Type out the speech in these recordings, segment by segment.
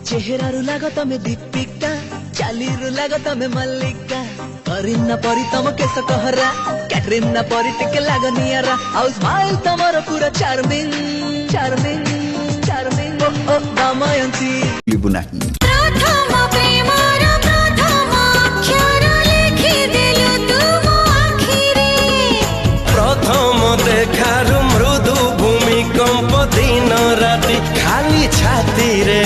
चेहरा रु लागो तमे दीपिका चाली रु लागो तमे मल्लिका करीना परी तम केस कहरा कैटरीना परी टिके लागो नियारा आउ स्माइल तमरो पूरा चार्मिंग चार्मिंग चार्मिंग ओ दमयंती लिबुनाकी प्रथम प्रेमर प्रथम अक्षर लिखि देलु तुम आखिरे प्रथम देखारु मृदु भूमिकंप दिन राति खाली छाती रे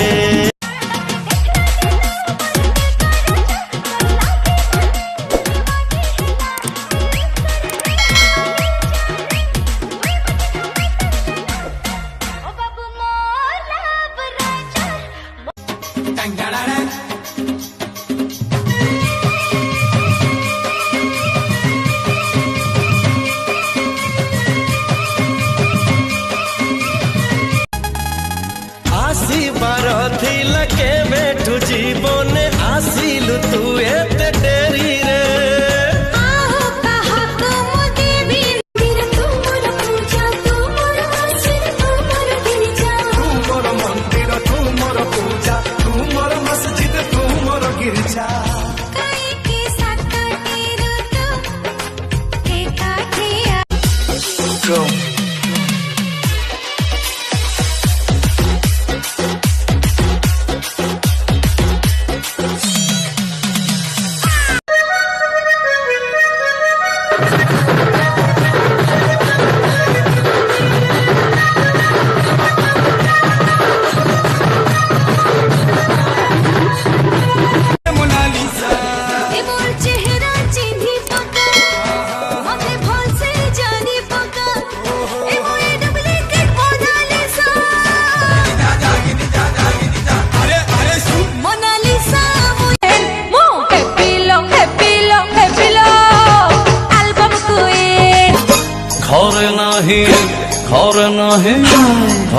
आसीबार थिला के बैठू जीवन आसिलु तू एते डेरी रे आहो कहा तुम देवी मेरा तुमर पूजा तुमर आशीष तुमर गिरजा तुमर मंदिर तुमर पूजा तुमर मस्जिद तुमर गिरजा कई के साकटेरु तो के काठिया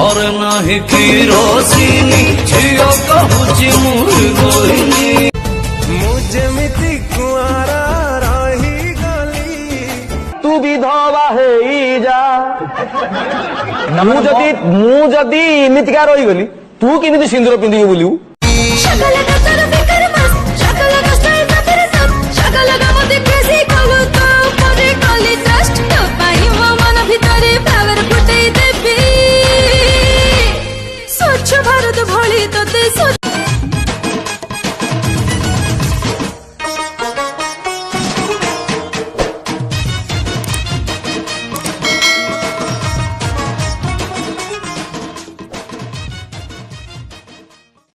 घर नाही किरोसिनी झियो कहूची मुहि गोहिनी मुझे मिति कुआरा रही गली तू विधवा हेई जा मु जदी इमितिका रही गली तू केमिति सिंदूर पिंधिबु बोलिबु